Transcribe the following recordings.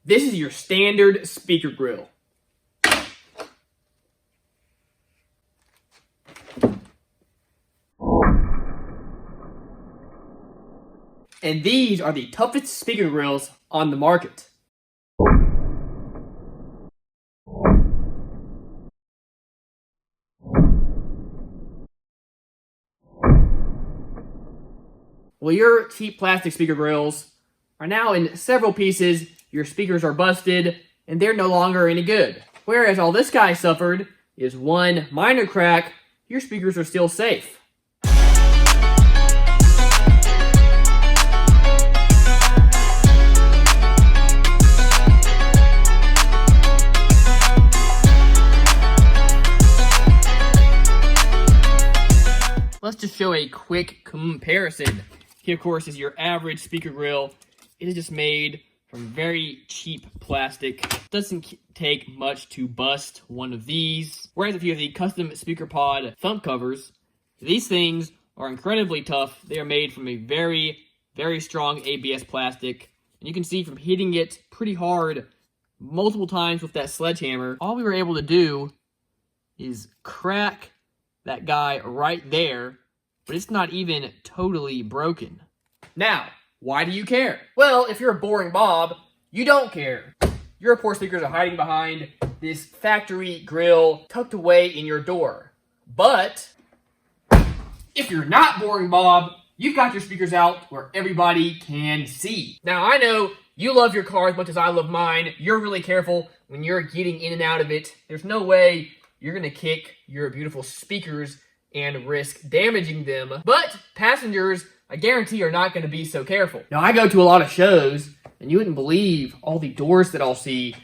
This is your standard speaker grill. And these are the toughest speaker grills on the market. Well, your cheap plastic speaker grills are now in several pieces, your speakers are busted, and they're no longer any good. Whereas all this guy suffered is one minor crack, your speakers are still safe. Let's just show a quick comparison. Here, of course, is your average speaker grill. It is just made from very cheap plastic. Doesn't take much to bust one of these. Whereas if you have the custom speaker pod thump covers, these things are incredibly tough. They are made from a very, very strong ABS plastic. And you can see from hitting it pretty hard multiple times with that sledgehammer, all we were able to do is crack that guy right there, but it's not even totally broken. Now, why do you care? Well, if you're a boring Bob, you don't care. Your poor speakers are hiding behind this factory grill tucked away in your door. But if you're not boring Bob, you've got your speakers out where everybody can see. Now, I know you love your car as much as I love mine. You're really careful when you're getting in and out of it. There's no way you're gonna kick your beautiful speakers and risk damaging them. But passengers, I guarantee, are not gonna be so careful. Now, I go to a lot of shows, and you wouldn't believe all the doors that I'll see.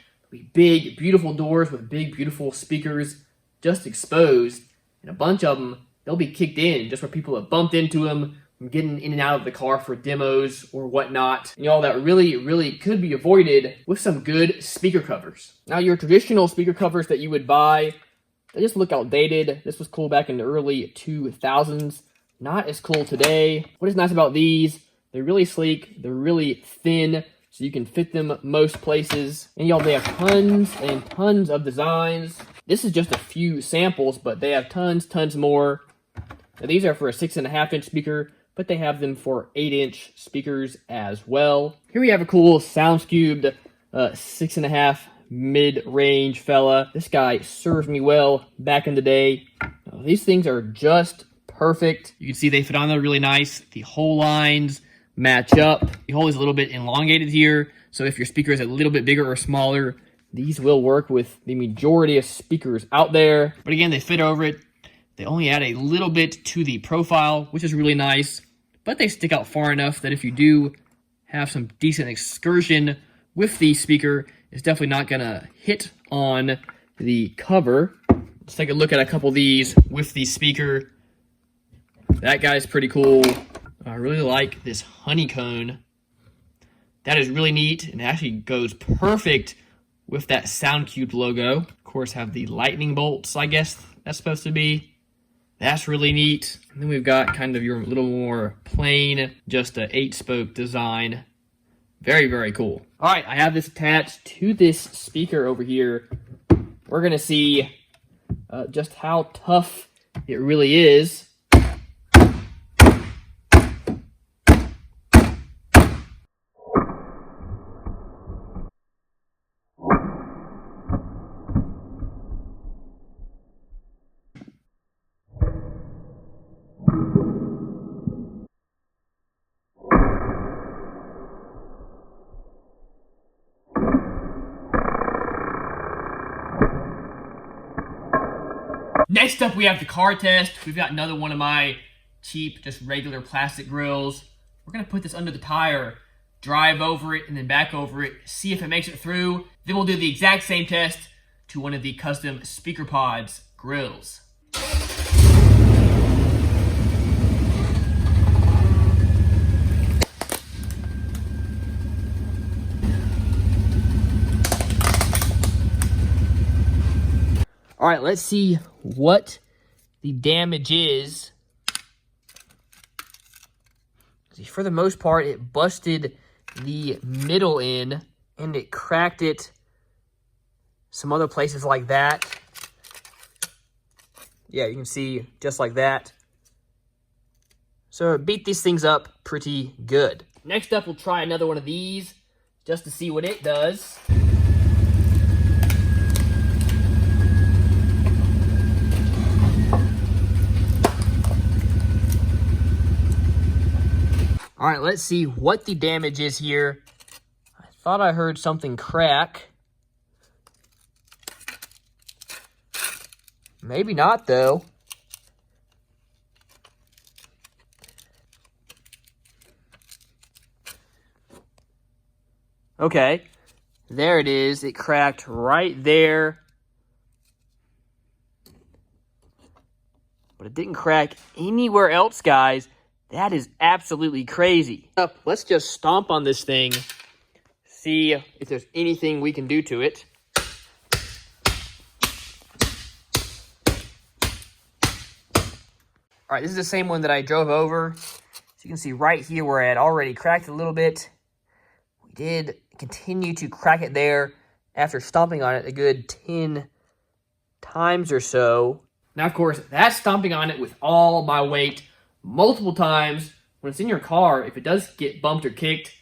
Big, beautiful doors with big, beautiful speakers just exposed. And a bunch of them, they'll be kicked in just where people have bumped into them from getting in and out of the car for demos or whatnot. And all that really, really could be avoided with some good speaker covers. Now, your traditional speaker covers that you would buy, they just look outdated. This was cool back in the early 2000s. Not as cool today. What is nice about these, they're really sleek, they're really thin, so you can fit them most places. And y'all, they have tons and tons of designs. This is just a few samples, but they have tons more. Now, these are for a 6.5-inch speaker, but they have them for 8-inch speakers as well. Here we have a cool Soundscubed 6.5 mid-range fella. This guy served me well back in the day. These things are just perfect. You can see they fit on there really nice. The hole lines match up. The hole is a little bit elongated here, so if your speaker is a little bit bigger or smaller, these will work with the majority of speakers out there. But again, they fit over it. They only add a little bit to the profile, which is really nice, but they stick out far enough that if you do have some decent excursion with the speaker, it's definitely not gonna hit on the cover. Let's take a look at a couple of these with the speaker. That guy's pretty cool. I really like this honeycomb. That is really neat, and it actually goes perfect with that Soundcubed logo. Of course, have the lightning bolts, I guess that's supposed to be. That's really neat. And then we've got kind of your little more plain, just a 8-spoke design. Very, very cool. All right, I have this attached to this speaker over here. We're gonna see just how tough it really is. Next up, we have the car test. We've got another one of my cheap, just regular plastic grills. We're gonna put this under the tire, drive over it, and then back over it, see if it makes it through. Then we'll do the exact same test to one of the custom speaker pods grills. All right, let's see what the damage is. See, for the most part, it busted the middle in. and it cracked it some other places like that. Yeah, you can see just like that. So it beat these things up pretty good. Next up, we'll try another one of these just to see what it does. All right, let's see what the damage is here. I thought I heard something crack. Maybe not, though. Okay, there it is. It cracked right there. But it didn't crack anywhere else, guys. That is absolutely crazy. Let's just stomp on this thing, see if there's anything we can do to it. All right, this is the same one that I drove over. So you can see right here where I had already cracked a little bit. We did continue to crack it there after stomping on it a good 10 times or so. Now, of course, that's stomping on it with all my weight multiple times. When it's in your car, if it does get bumped or kicked,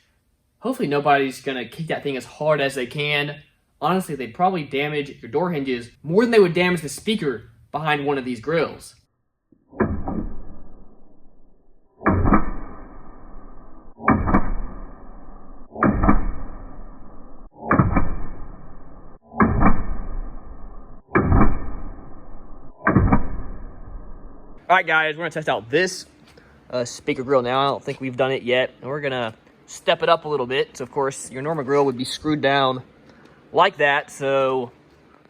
hopefully nobody's going to kick that thing as hard as they can. Honestly, they'd probably damage your door hinges more than they would damage the speaker behind one of these grills. All right, guys, we're going to test out this speaker grill now. I don't think we've done it yet. And we're going to step it up a little bit. So, of course, your normal grill would be screwed down like that. So,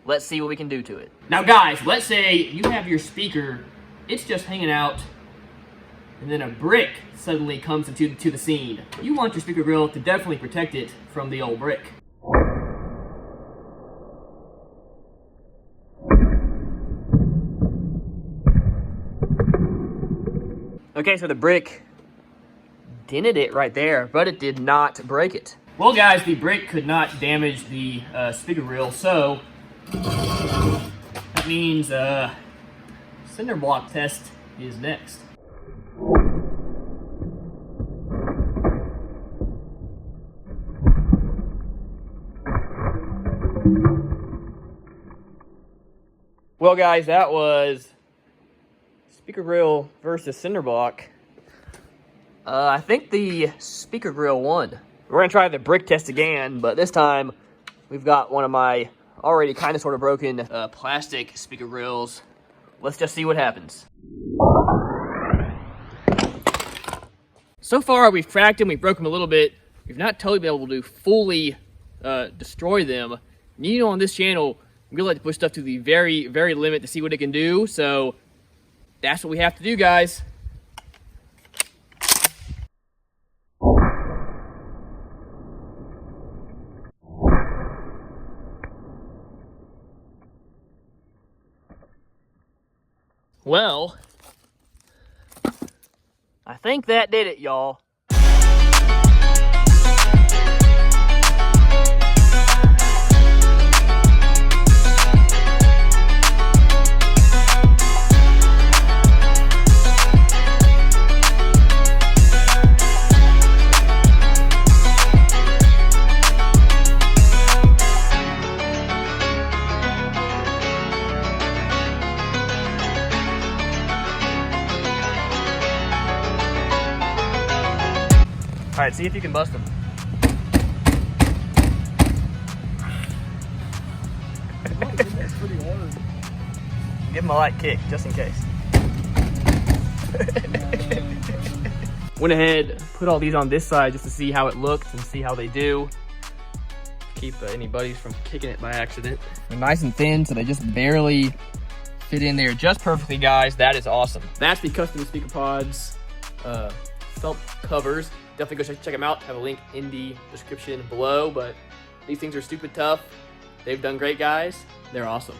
let's see what we can do to it. Now, guys, let's say you have your speaker. It's just hanging out. And then a brick suddenly comes into the scene. You want your speaker grill to definitely protect it from the old brick. Okay, so the brick dented it right there, but it did not break it. Well, guys, the brick could not damage the speaker grill, so that means cinder block test is next. Well, guys, that was speaker grill versus cinder block. I think the speaker grill won. We're gonna try the brick test again, but this time we've got one of my already kind of sort of broken plastic speaker grills. Let's just see what happens. So far, we've cracked them, we've broken them a little bit. We've not totally been able to fully destroy them. And you know, on this channel, we like to push stuff to the very, very limit to see what it can do. So that's what we have to do, guys. Well, I think that did it, y'all. All right, see if you can bust them. That's pretty hard. Give them a light kick, just in case. Went ahead, put all these on this side just to see how it looks and see how they do. Keep any buddies from kicking it by accident. They're nice and thin, so they just barely fit in there just perfectly, guys. That is awesome. That's the custom speaker pods felt covers. Definitely go check them out. Have a link in the description below. But these things are stupid tough. They've done great, guys. They're awesome.